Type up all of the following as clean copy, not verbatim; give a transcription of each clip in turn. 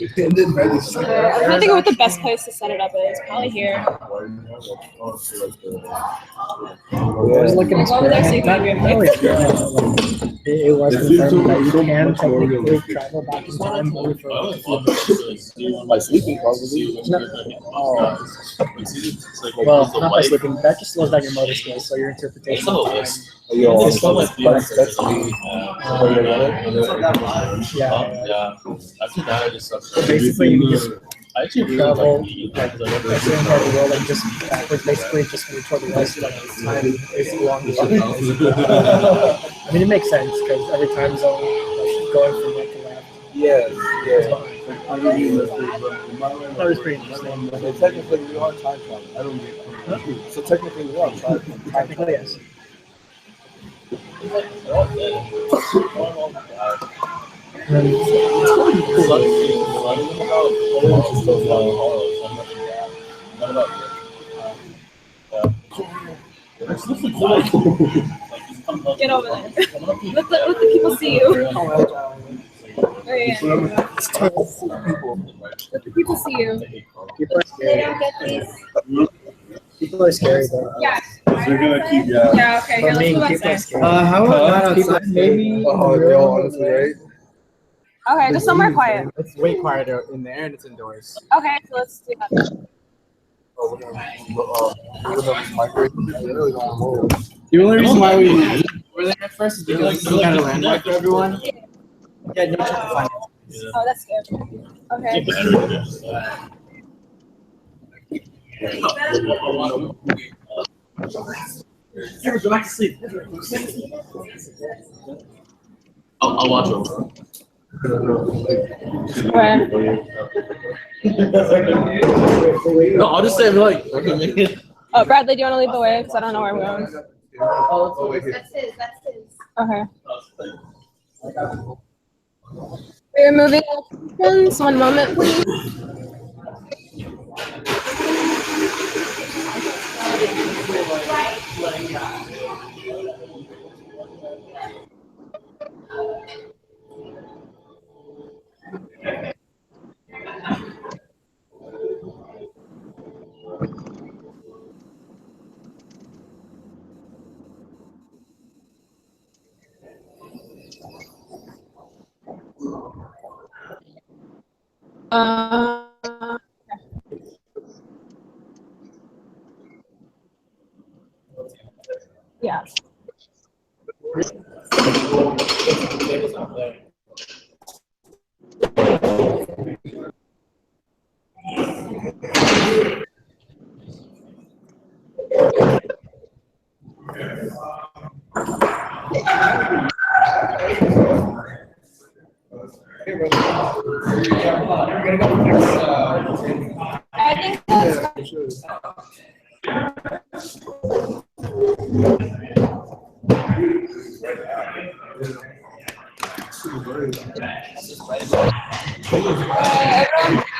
And then register. I'm trying to think of what the best place to set it up is. Probably here. I was looking at What was actually going to it was confirmed that you can technically travel back in time only for a few minutes. By sleeping, probably. Well, not by sleeping. That just slows down your motor skills, so your interpretation of time. Yo, that's me. Yeah. After that, I just So basically, you can just travel like the same part of the world and just backwards, basically just move toward the west. Like time is along the other. I mean, it makes sense because every time zone, like going from right to left. Yeah. That was pretty interesting. So technically, we are time travel. I don't get So technically, we are time travel. Technically, yes. Get over there. Let the people see you. Oh, yeah. Let the people see you. People are They scary. don't get these. People are scary, though. Yeah. They're gonna keep Yeah, okay. Here, For let's me, move people are upstairs. scary. How about not outside? Maybe. Oh, yo, honestly, right? Okay, just somewhere quiet. It's way quieter in there and it's indoors. Okay, so let's do that. The only reason why we were there at first is because it's some kind of landmark for everyone. Yeah, no check to find it. Oh, that's good. Okay. Never go back to sleep. I'll watch over. Okay. No, I'll just say like. Oh, Bradley, do you want to lead the way? Because I don't know where I'm going. That's his. Okay. We're moving locations. 1 moment, please. Yeah. I think that's everyone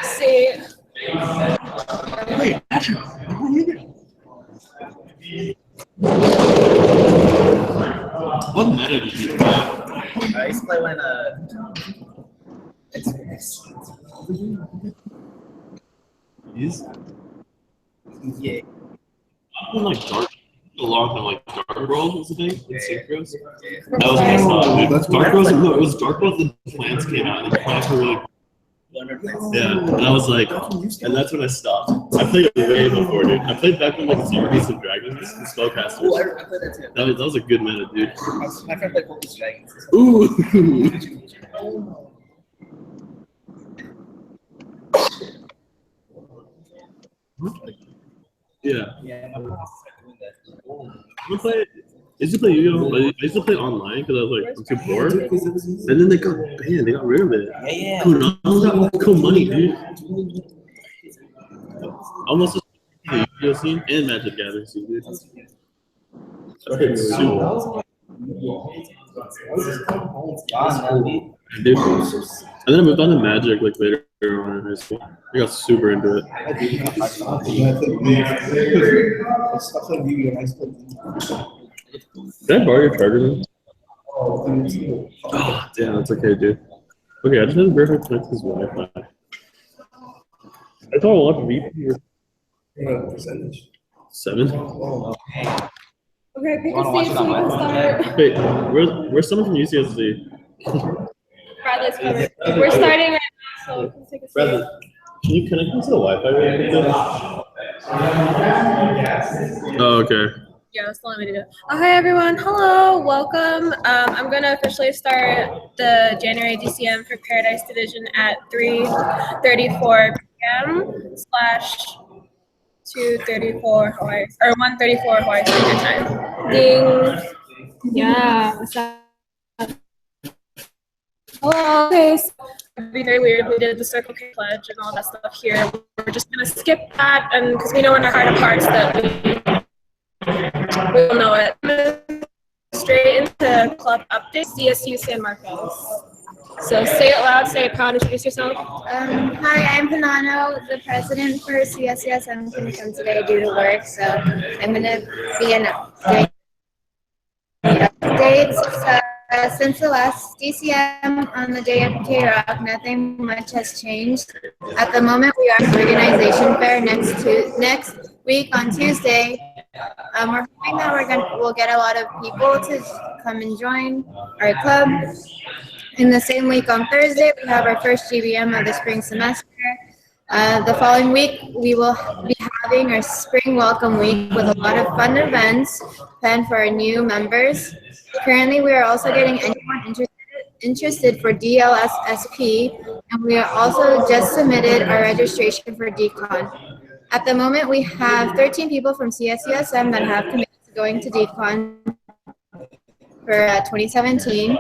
see. What meta did you play? I used to play when Is yeah. like dark. A long time like Dark World was the thing. Synchros. That was my stuff. Dark World. No, it was Dark World. The plants came out. And the plants were really. Yeah, and I was like, and that's when I stopped. I played it way before, dude. I played back when like Zombies and Dragons and Spellcasters. Oh, I played that too. That was a good meta, dude. My friend played Focus Dragons. Ooh. Yeah. Yeah. I used to play Yu-Gi-Oh! I used to play online because I was like, I'm too bored. And then they got banned. They got rid of it. Yeah. Konami got cool money, dude. Almost the Yu-Gi-Oh! Scene and Magic Gathering scene, dude. Okay, super. Dude. And then I moved on to Magic like later on in high school. I got super into it. Did I borrow your charger, man? Oh, damn, that's okay, dude. Okay, I just had to verify connect his Wi-Fi. I thought a lot of people were Percentage. 7. Okay, pick a seat so we can start. Wait, where's someone from UCSD? Bradley's covered. We're starting right now, so we can take a seat. Bradley, can you connect me to the Wi-Fi really quickly? Oh, okay. Yeah, that's the only way to do it. Oh, hi everyone. Hello, welcome. I'm gonna officially start the January DCM for Paradise Division at 3:34 p.m. / 2:34 Hawaii or 1:34 Hawaii Standard Time. Ding. Yeah. What's up? Hello. Okay. So it'd be very weird. We did the Circle K pledge and all that stuff here. We're just gonna skip that, and because we know in our heart of hearts that we will know it. Straight into club updates. CSU San Marcos. So say it loud, say it proud, introduce yourself. Hi, I'm Panano, the president for CSCS. I'm going to come today due to work, so I'm going to be doing updates. So, since the last DCM on the day of K-Rock, nothing much has changed. At the moment, we are at organization fair next week on Tuesday. We're hoping that we'll get a lot of people to come and join our club. In the same week on Thursday, we have our first GBM of the spring semester. The following week, we will be having our spring welcome week with a lot of fun events planned for our new members. Currently, we are also getting anyone interested for DLSSP, and we are also just submitted our registration for DCON. At the moment, we have 13 people from CSUSM that have committed to going to DCON for 2017.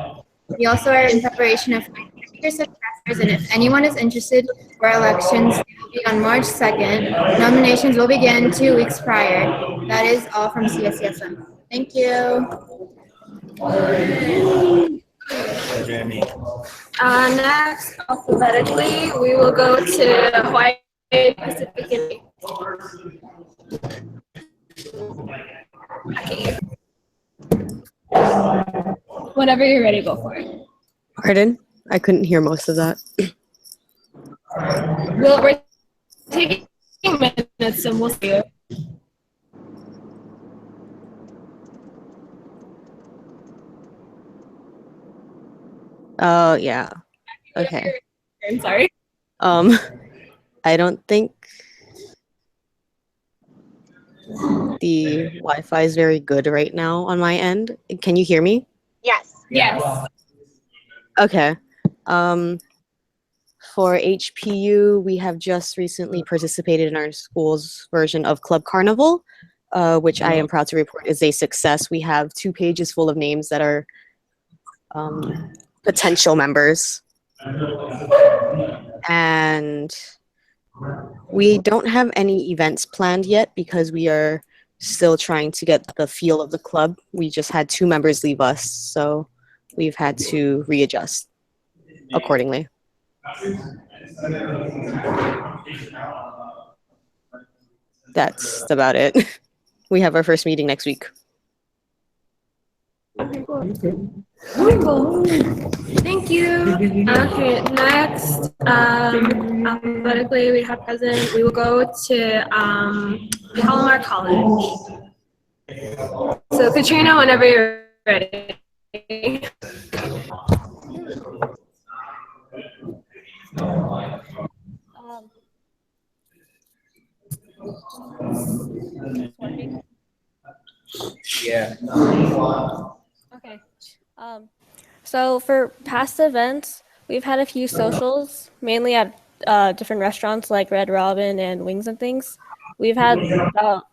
We also are in preparation of future successors, and if anyone is interested for elections, they will be on March 2nd. Nominations will begin 2 weeks prior. That is all from CSCSM. Thank you. Next, alphabetically, we will go to Hawaii Pacific and okay. Whenever you're ready, go for it. Pardon? I couldn't hear most of that. We're taking minutes and we'll see you. Oh, yeah. Okay. I'm sorry. I don't think the Wi-Fi is very good right now on my end. Can you hear me? Yes. Yes. Okay. For HPU, we have just recently participated in our school's version of Club Carnival, which I am proud to report is a success. We have 2 pages full of names that are potential members. And we don't have any events planned yet because we are still trying to get the feel of the club. We just had 2 members leave us, so we've had to readjust accordingly. That's about it. We have our first meeting next week. Thank you. Okay, next, alphabetically, we have president. We will go to Palomar College. So, Katrina, whenever you're ready. Yeah. Okay. So for past events, we've had a few socials, mainly at different restaurants like Red Robin and Wings and Things. We've had about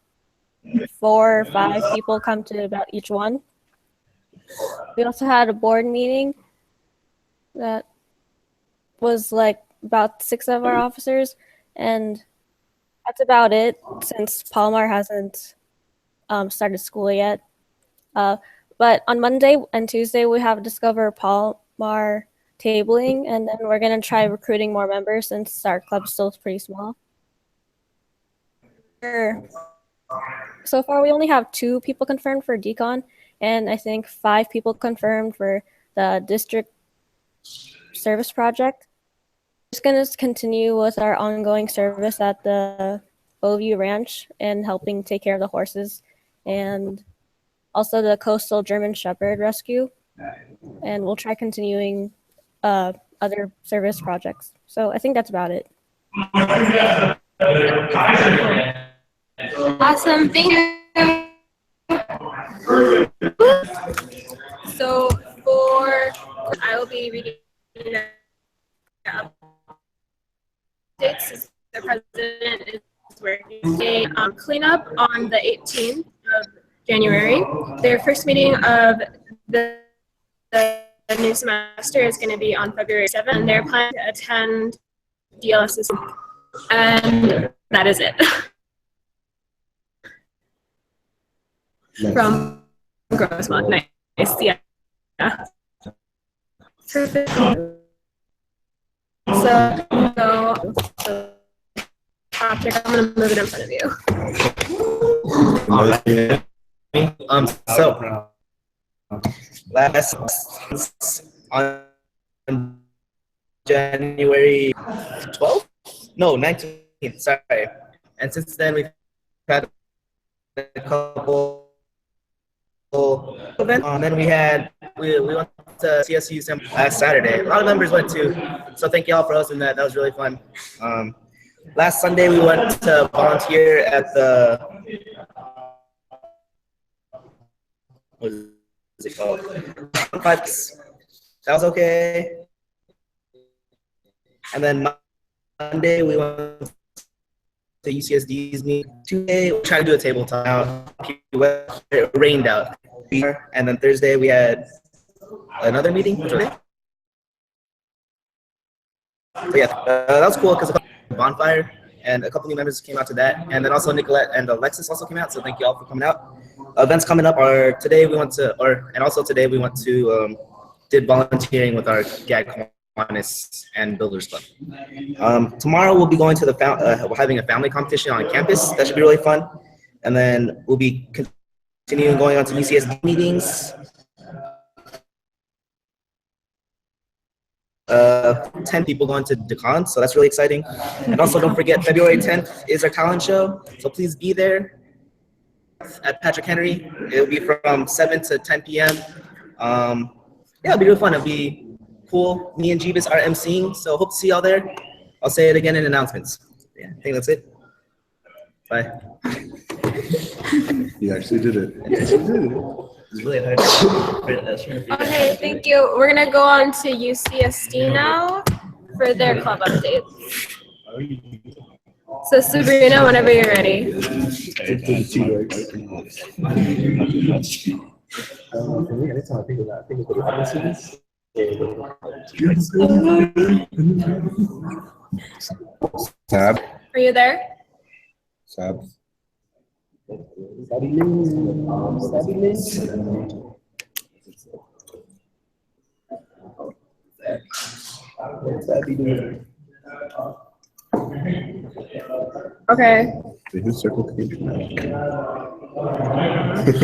4 or 5 people come to about each one. We also had a board meeting that was like about 6 of our officers, and that's about it since Palomar hasn't started school yet. But on Monday and Tuesday, we have Discover Palomar tabling, and then we're going to try recruiting more members since our club's still pretty small. So far, we only have 2 people confirmed for DCON, and I think 5 people confirmed for the district service project. just going to continue with our ongoing service at the Bowview Ranch and helping take care of the horses, and also the coastal German Shepherd rescue. And we'll try continuing other service projects. So I think that's about it. Awesome. Thank you. So I will be reading the updates as the president is working a cleanup on the 18th of January. Their first meeting of the new semester is going to be on February 7th, and they're planning to attend DLS's, and that is it. From Grossmont. Nice, yeah. Perfect. So Patrick, I'm gonna move it in front of you. So last on January 12th? No, 19th, sorry. And since then we've had a couple events. Then we went to CSU last Saturday. A lot of members went too. So thank you all for hosting that. That was really fun. Last Sunday we went to volunteer at the what is it called? That was okay. And then Monday we went to UCSD's meeting. Tuesday we tried to do a tabletop. It rained out. And then Thursday we had another meeting. So yeah, that was cool because bonfire and a couple new members came out to that, and then also Nicolette and Alexis also came out. So thank you all for coming out. Events coming up are today we went to, today we went to did volunteering with our GAG Kiwanis and Builders Club. Tomorrow we'll be going to we're having a family competition on campus. That should be really fun, and then we'll be continuing going on to UCSD meetings. 10 people going to Decon, so that's really exciting. And also don't forget, February 10th is our talent show, so please be there at Patrick Henry. It'll be from 7 to 10 p.m. Yeah, it'll be really fun. It'll be cool. Me and Jeebus are emceeing, so hope to see y'all there. I'll say it again in announcements. Yeah, I think that's it. Bye. You actually did it. It's really hard. Okay, thank you. We're gonna go on to UCSD now for their club updates. So Sabrina, whenever you're ready. For me, anytime I think of that, I think of the opposites. Sab. Are you there? Sab. Okay.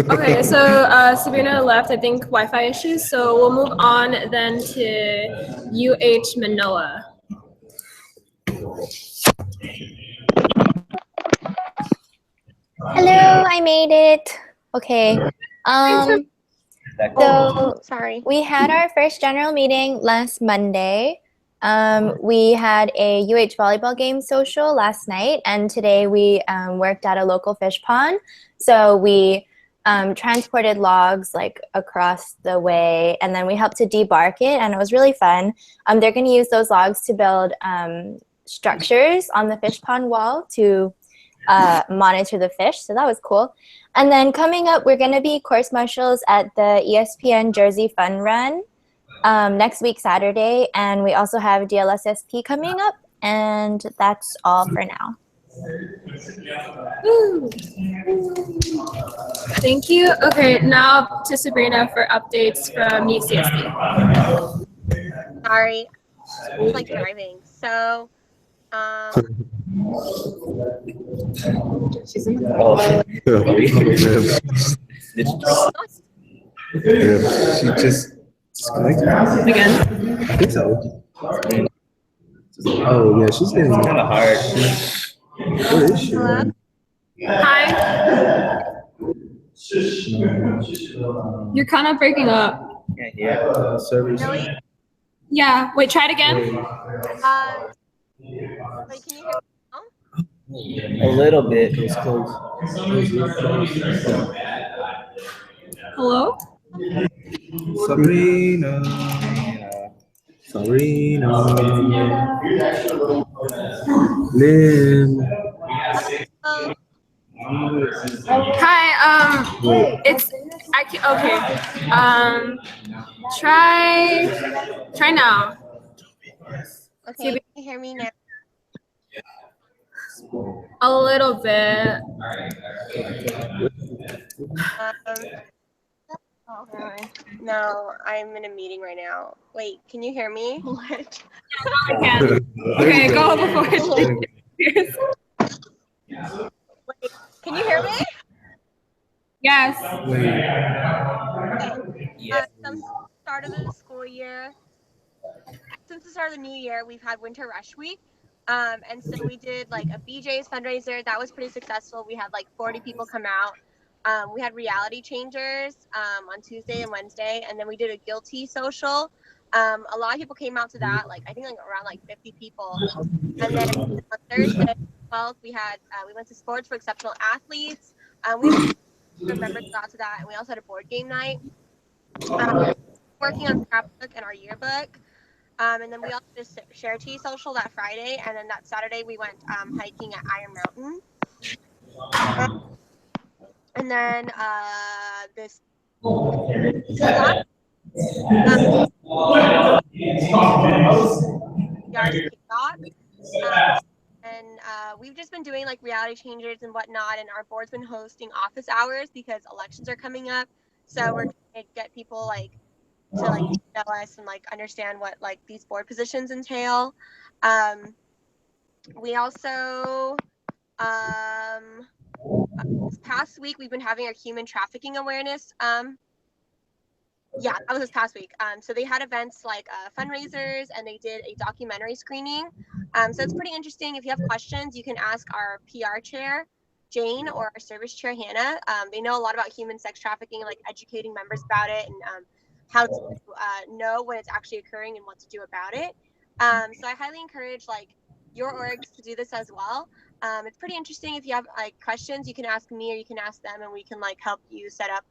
Okay, so Sabrina left, I think, Wi-Fi issues, so we'll move on then to UH Manoa. Hello, I made it. Okay. So Sorry. we had our first general meeting last Monday. We had a UH volleyball game social last night, and today we worked at a local fish pond. So we transported logs like across the way, and then we helped to debark it, and it was really fun. They're going to use those logs to build structures on the fish pond wall to monitor the fish, so that was cool. And then coming up, we're going to be course marshals at the ESPN Jersey Fun Run next week, Saturday, and we also have DLSSP coming up, and that's all for now. Woo. Thank you. Okay, now to Sabrina for updates from UCSD. Sorry. It's like driving. So, She's in the call. She just disconnected. Again. I think so. Oh yeah, she's getting Kind of hard. Where is she? Hello? Hi. You're kind of breaking up. Can't hear. Service. Really? Yeah. Wait, try it again. Wait, can you hear me now? A little bit. It's close. Hello? Sabrina. Sabrina. Lynn. Oh, Hi. It's I can okay. Try now. okay. Can you hear me now? A little bit. Oh, no, I'm in a meeting right now. Wait, can you hear me? What? I can. Okay, go before it disappears. Wait, can you hear me? Yes. Since the start of the school year, since the start of the new year, we've had Winter Rush Week. And so we did like a BJ's fundraiser. That was pretty successful. We had like 40 people come out. We had reality changers on Tuesday and Wednesday, and then we did a guilty social. A lot of people came out to that, like I think like around like 50 people. And then on Thursday, 12th, we went to Sports for Exceptional Athletes. We had members go out to that, and we also had a board game night. Working on scrapbook and our yearbook. And then we also did a charity social that Friday, and then that Saturday we went hiking at Iron Mountain. And then this last and we've just been doing like reality changers and whatnot, and our board's been hosting office hours because elections are coming up, so we're trying to get people like to like know us and like understand what like these board positions entail. We also this past week we've been having our human trafficking awareness. Yeah, that was this past week. So they had events like fundraisers, and they did a documentary screening. So it's pretty interesting. If you have questions, you can ask our PR chair, Jane, or our service chair, Hannah. They know a lot about human sex trafficking, like educating members about it, and how to know when it's actually occurring and what to do about it. So I highly encourage like your orgs to do this as well. It's pretty interesting. If you have like questions, you can ask me or you can ask them, and we can like help you set up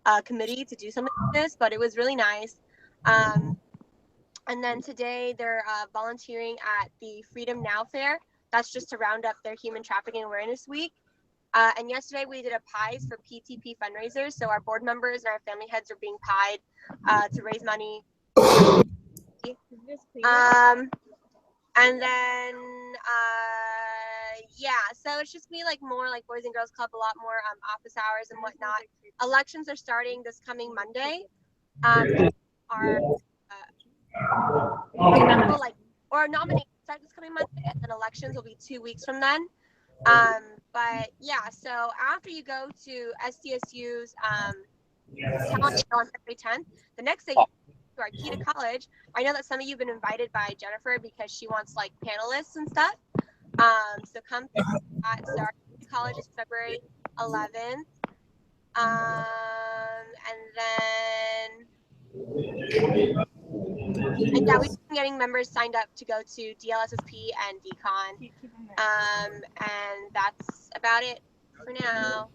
a committee to do something like this. But it was really nice. And then today they're volunteering at the Freedom Now Fair. That's just to round up their Human Trafficking Awareness Week. And yesterday we did a pies for PTP fundraisers. So our board members and our family heads are being pied to raise money. And then, yeah, so it's just me like more like Boys and Girls Club, a lot more office hours and whatnot. Elections are starting this coming Monday. Our or nominations start this coming Monday, and then elections will be 2 weeks from then. But yeah, so after you go to SDSU's talent show on February 10th, the next day you go to Arcata College. I know that some of you have been invited by Jennifer because she wants like panelists and stuff. So come to that. So Arcata College is February 11th. And yeah, we've been getting members signed up to go to DLSSP and DCon. And that's about it for now.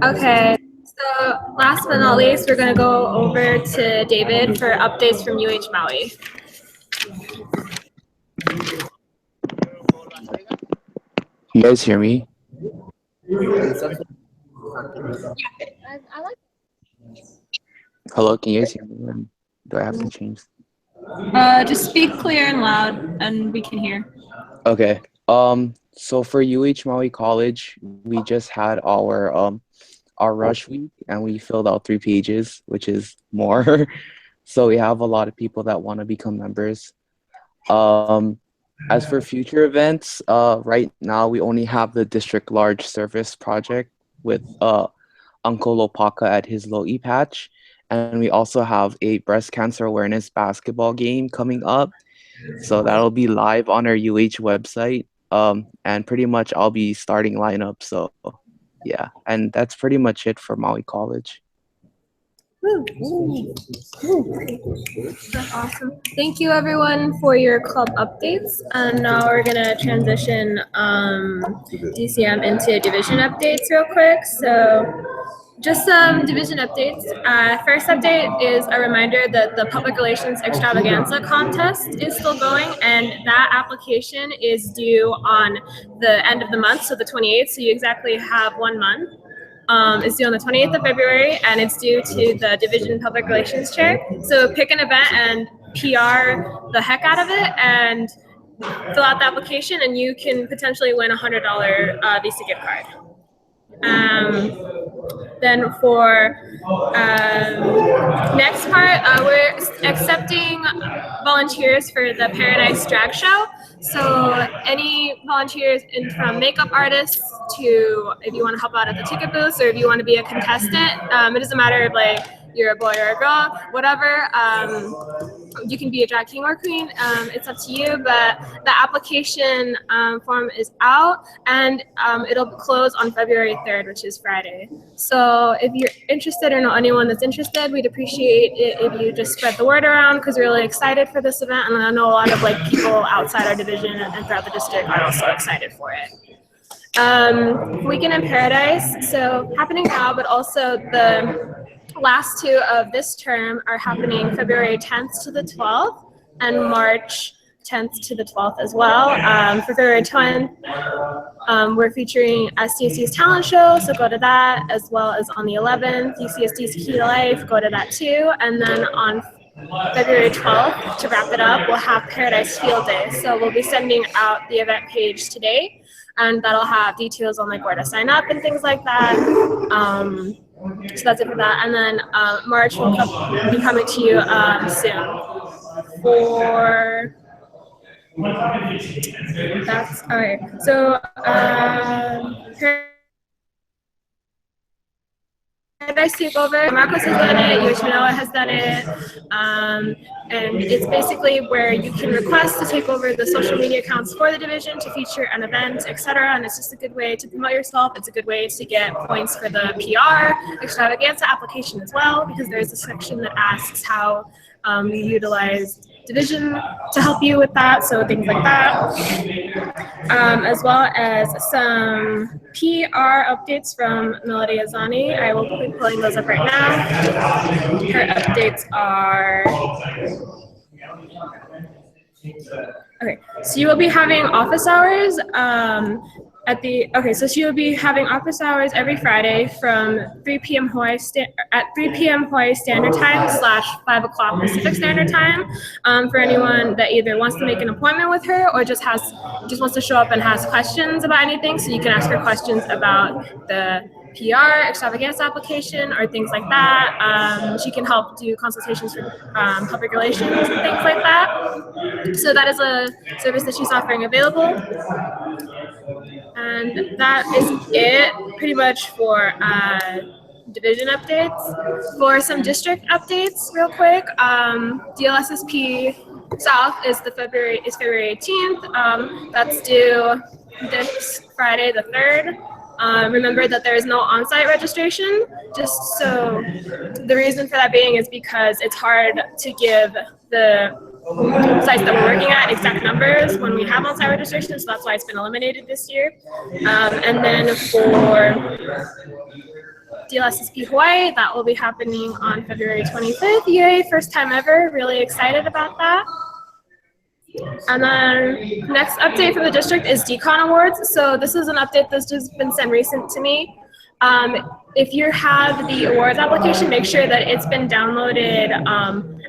Okay. So last but not least, we're gonna go over to David for updates from UH Maui. You guys hear me? Hello, can you guys hear me? Do I have to change? Just speak clear and loud, and we can hear. Okay. So for UH Maui College, we just had our rush week, and we filled out 3 pages, which is more. So we have a lot of people that want to become members. As for future events, right now we only have the district large service project with Uncle Lopaka at his Lo'i patch, And we also have a breast cancer awareness basketball game coming up. So that'll be live on our UH website. And pretty much I'll be starting lineup. So yeah, and that's pretty much it for Maui College. That's awesome. Thank you everyone for your club updates. And now we're gonna transition DCM into division updates real quick. So just some division updates. First update is a reminder that the Public Relations Extravaganza contest is still going, and that application is due on the end of the month, so the 28th. So you exactly have 1 month. It's due on the 28th of February, and it's due to the Division Public Relations Chair. So pick an event and PR the heck out of it, and fill out the application, and you can potentially win a $100 Visa gift card. Then for next part, we're accepting volunteers for the Paradise Drag Show. So any volunteers from makeup artists to if you want to help out at the ticket booths or if you want to be a contestant, it doesn't matter if like you're a boy or a girl, whatever. You can be a drag king or queen, it's up to you, but the application form is out, and it'll close on February 3rd, which is Friday. So if you're interested or know anyone that's interested, we'd appreciate it if you just spread the word around, because we're really excited for this event, and I know a lot of like people outside our division and throughout the district are also excited for it. Weekend in Paradise, so happening now, but also the last two of this term are happening February 10th to the 12th and March 10th to the 12th as well. For February 10th, we're featuring SDSD's talent show, so go to that, as well as on the 11th, UCSD's Key to Life, go to that too. And then on February 12th, to wrap it up, we'll have Paradise Field Day. So we'll be sending out the event page today, and that'll have details on like where to sign up and things like that. So that's it for that. And then March will be coming to you soon. For that's all right. So Paradise Takeover, Marcos has done it, UH Manoa has done it, and it's basically where you can request to take over the social media accounts for the division to feature an event, etc. And it's just a good way to promote yourself. It's a good way to get points for the PR extravaganza application as well, because there's a section that asks how you utilize division to help you with that, so things like that, as well as some PR updates from Melody Azani. I will be pulling those up right now. Her updates are, okay, so you will be having office hours so she will be having office hours every Friday from 3 p.m. Hawaii Standard Time / 5 o'clock Pacific Standard Time, for anyone that either wants to make an appointment with her or just wants to show up and has questions about anything. So you can ask her questions about the PR extravaganza application or things like that. She can help do consultations for public relations and things like that. So that is a service that she's offering available. And that is it pretty much for division updates. For some district updates real quick, DLSSP South is February 18th. That's due this Friday the 3rd. Remember that there is no on-site registration, just so the reason for that being is because it's hard to give the sites that we're working at exact numbers when we have on-site registration, so that's why it's been eliminated this year. And then for DLSSP Hawaii, that will be happening on February 25th. Yay, first time ever, really excited about that. And then next update from the district is Decon Awards. So this is an update that's just been sent recent to me. If you have the awards application, make sure that it's been downloaded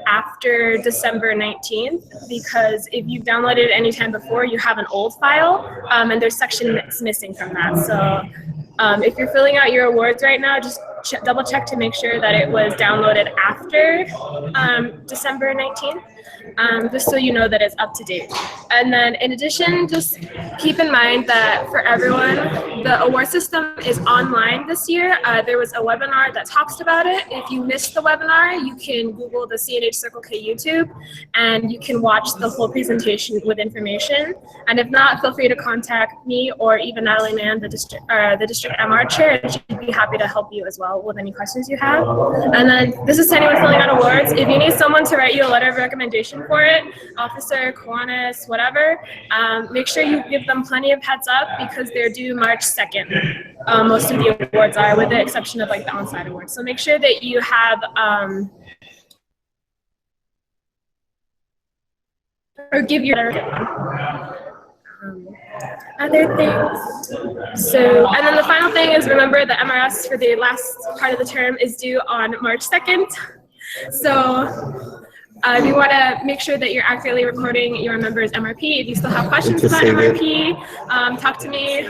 after December 19th, because if you've downloaded it anytime before, you have an old file, and there's sections missing from that. So if you're filling out your awards right now, just double check to make sure that it was downloaded after December 19th. just so you know that it's up to date. And then in addition, just keep in mind that for everyone, the award system is online this year. There was a webinar that talks about it. If you missed the webinar, you can Google the CNH Circle K YouTube and you can watch the whole presentation with information. And if not, feel free to contact me or even Natalie Mann, the district MR chair, and she'd be happy to help you as well with any questions you have. And then this is to anyone filling out awards. If you need someone to write you a letter of recommendation for it, officer, Kiwanis, whatever, make sure you give them plenty of heads up because they're due March 2nd. Most of the awards are, with the exception of like the on-site awards. So make sure that you have or give your other things. So, and then the final thing is remember the MRS for the last part of the term is due on March 2nd. So if you want to make sure that you're accurately recording your members' MRP, if you still have questions about MRP, talk to me.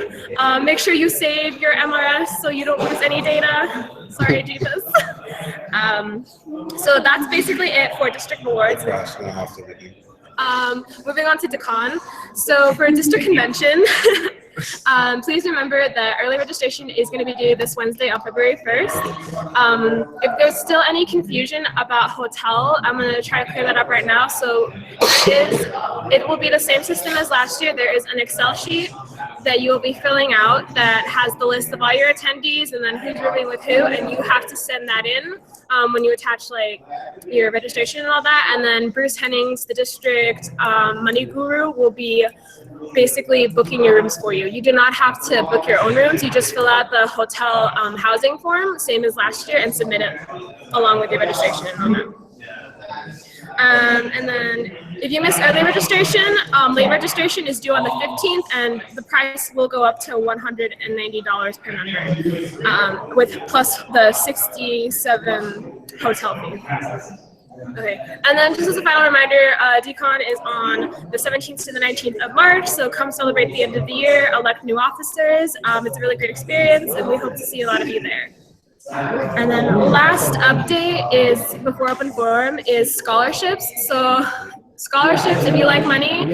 Make sure you save your MRS so you don't lose any data. Sorry, Jesus. So that's basically it for district awards. Moving on to Decon. So for district convention, please remember that early registration is going to be due this Wednesday on February 1st. If there's still any confusion about hotel, I'm going to try to clear that up right now. So it will be the same system as last year. There is an Excel sheet that you will be filling out that has the list of all your attendees and then who's rooming with who, and you have to send that in when you attach like your registration and all that. And then Bruce Hennings, the district money guru, will be basically booking your rooms for you. You do not have to book your own rooms. You just fill out the hotel housing form, same as last year, and submit it along with your registration and all that. And then if you miss early registration, late registration is due on the 15th, and the price will go up to $190 per member, with plus the 67 hotel fee. Okay, and then just as a final reminder, Decon is on the 17th to the 19th of March, so come celebrate the end of the year, elect new officers. It's a really great experience, and we hope to see a lot of you there. And then last update is, before open forum, is scholarships. So scholarships, if you like money,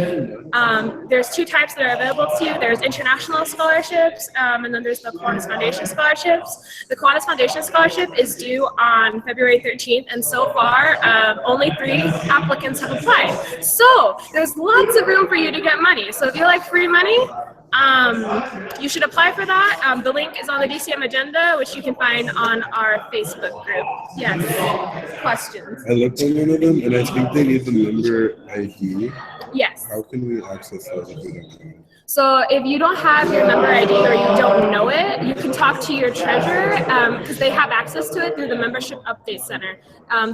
there's two types that are available to you. There's international scholarships, and then there's the Kiwanis Foundation scholarships. The Kiwanis Foundation scholarship is due on February 13th, and so far, only 3 applicants have applied. So there's lots of room for you to get money. So if you like free money, you should apply for that. The link is on the DCM agenda, which you can find on our Facebook group. Yes. Questions? I looked on one of them, and I think they need the member ID. Yes. How can we access that if we don't know it? So if you don't have your member ID or you don't know it, you can talk to your treasurer because they have access to it through the Membership Update Center.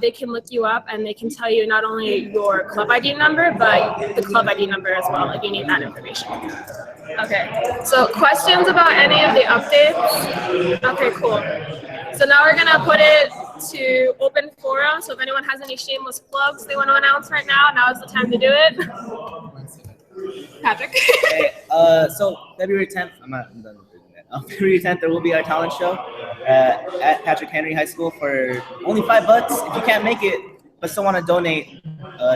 They can look you up and they can tell you not only your club ID number, but the club ID number as well if you need that information. Okay, so questions about any of the updates? Okay, cool. So now we're gonna put it to open forum. So if anyone has any shameless plugs they want to announce right now, now is the time to do it. Patrick. Okay, so February 10th, I'm done with that. February 10th, there will be our talent show at Patrick Henry High School for only $5. If you can't make it, but still want to donate,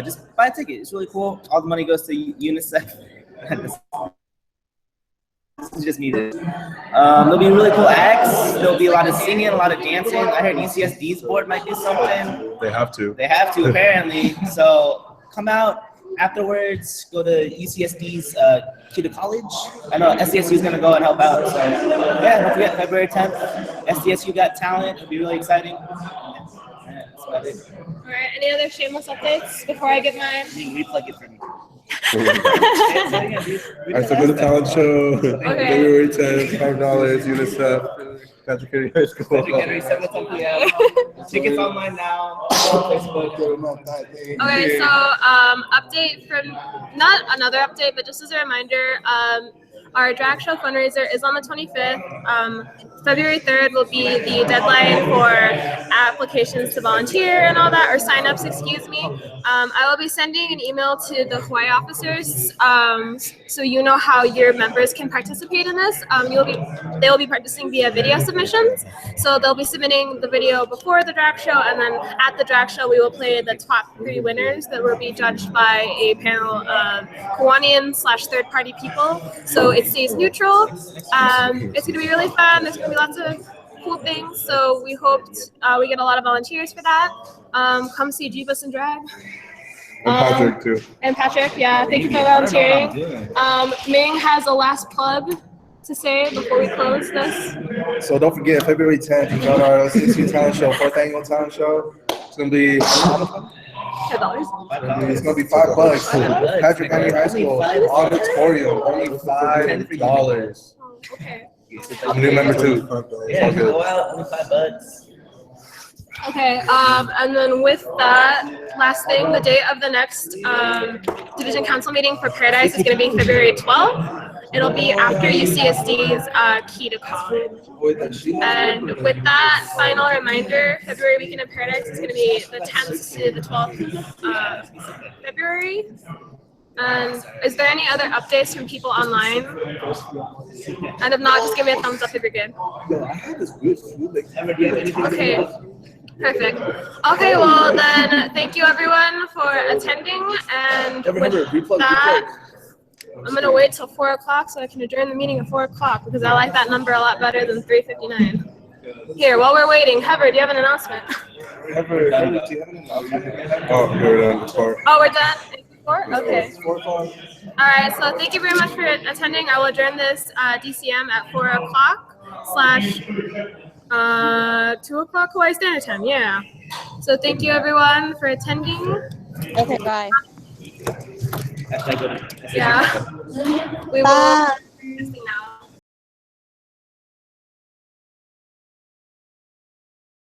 just buy a ticket. It's really cool. All the money goes to UNICEF. This is just me. There'll be really cool acts. There'll be a lot of singing, a lot of dancing. I heard UCSD's board might do something. They have to. They have to, apparently. So come out afterwards. Go to UCSD's to the college. I know SDSU is going to go and help out. So yeah, don't forget February 10th. SDSU got talent. It'll be really exciting. Yeah, that's about it. All right. Any other shameless updates before I give mine? You replug it for me. Alright, so go to talent show, February 10th, $5, UNICEF, Patrick Henry High School. Patrick Henry, 7 to 10 p.m. Tickets online now. Facebook. Okay, so update from, not another update, but just as a reminder, our drag show fundraiser is on the 25th. February 3rd will be the deadline for applications to volunteer and all that, or signups, excuse me. I will be sending an email to the Hawaii officers so you know how your members can participate in this. They will be participating via video submissions. So they'll be submitting the video before the drag show, and then at the drag show we will play the top 3 winners that will be judged by a panel of Hawaiian/third-party people. So it stays neutral. It's going to be really fun. There's going to be lots of cool things. So we hoped we get a lot of volunteers for that. Come see Jeebus and Drag. And Patrick too. And Patrick, yeah, thank you for volunteering. Ming has a last plug to say before we close this. So don't forget, February 10th, you got our 60th talent show, 4th annual talent show. It's gonna be $10. it's gonna be $5. Patrick Henry High School auditorium, only $5. Okay. I'm a new member too. Yeah, go out, only $5. Okay, and then with that, last thing, the date of the next division council meeting for Paradise is going to be February 12th. It'll be after UCSD's Key to Con. And with that final reminder, February weekend of Paradise is going to be the 10th to the 12th of February. And is there any other updates from people online? And if not, just give me a thumbs up if you're good. Okay. Perfect. Okay, well then, thank you everyone for attending, and with that, I'm gonna wait till 4 o'clock so I can adjourn the meeting at 4 o'clock because I like that number a lot better than 3:59. Here, while we're waiting, Heather, do you have an announcement? Heather, do you have an announcement? Oh, we're done. Oh, we're done? 4? Okay. All right, so thank you very much for attending. I will adjourn this DCM at 4 o'clock / 2 o'clock Hawaii Standard Time, yeah. So thank you everyone for attending. Okay, bye. Yeah. We will. Bye.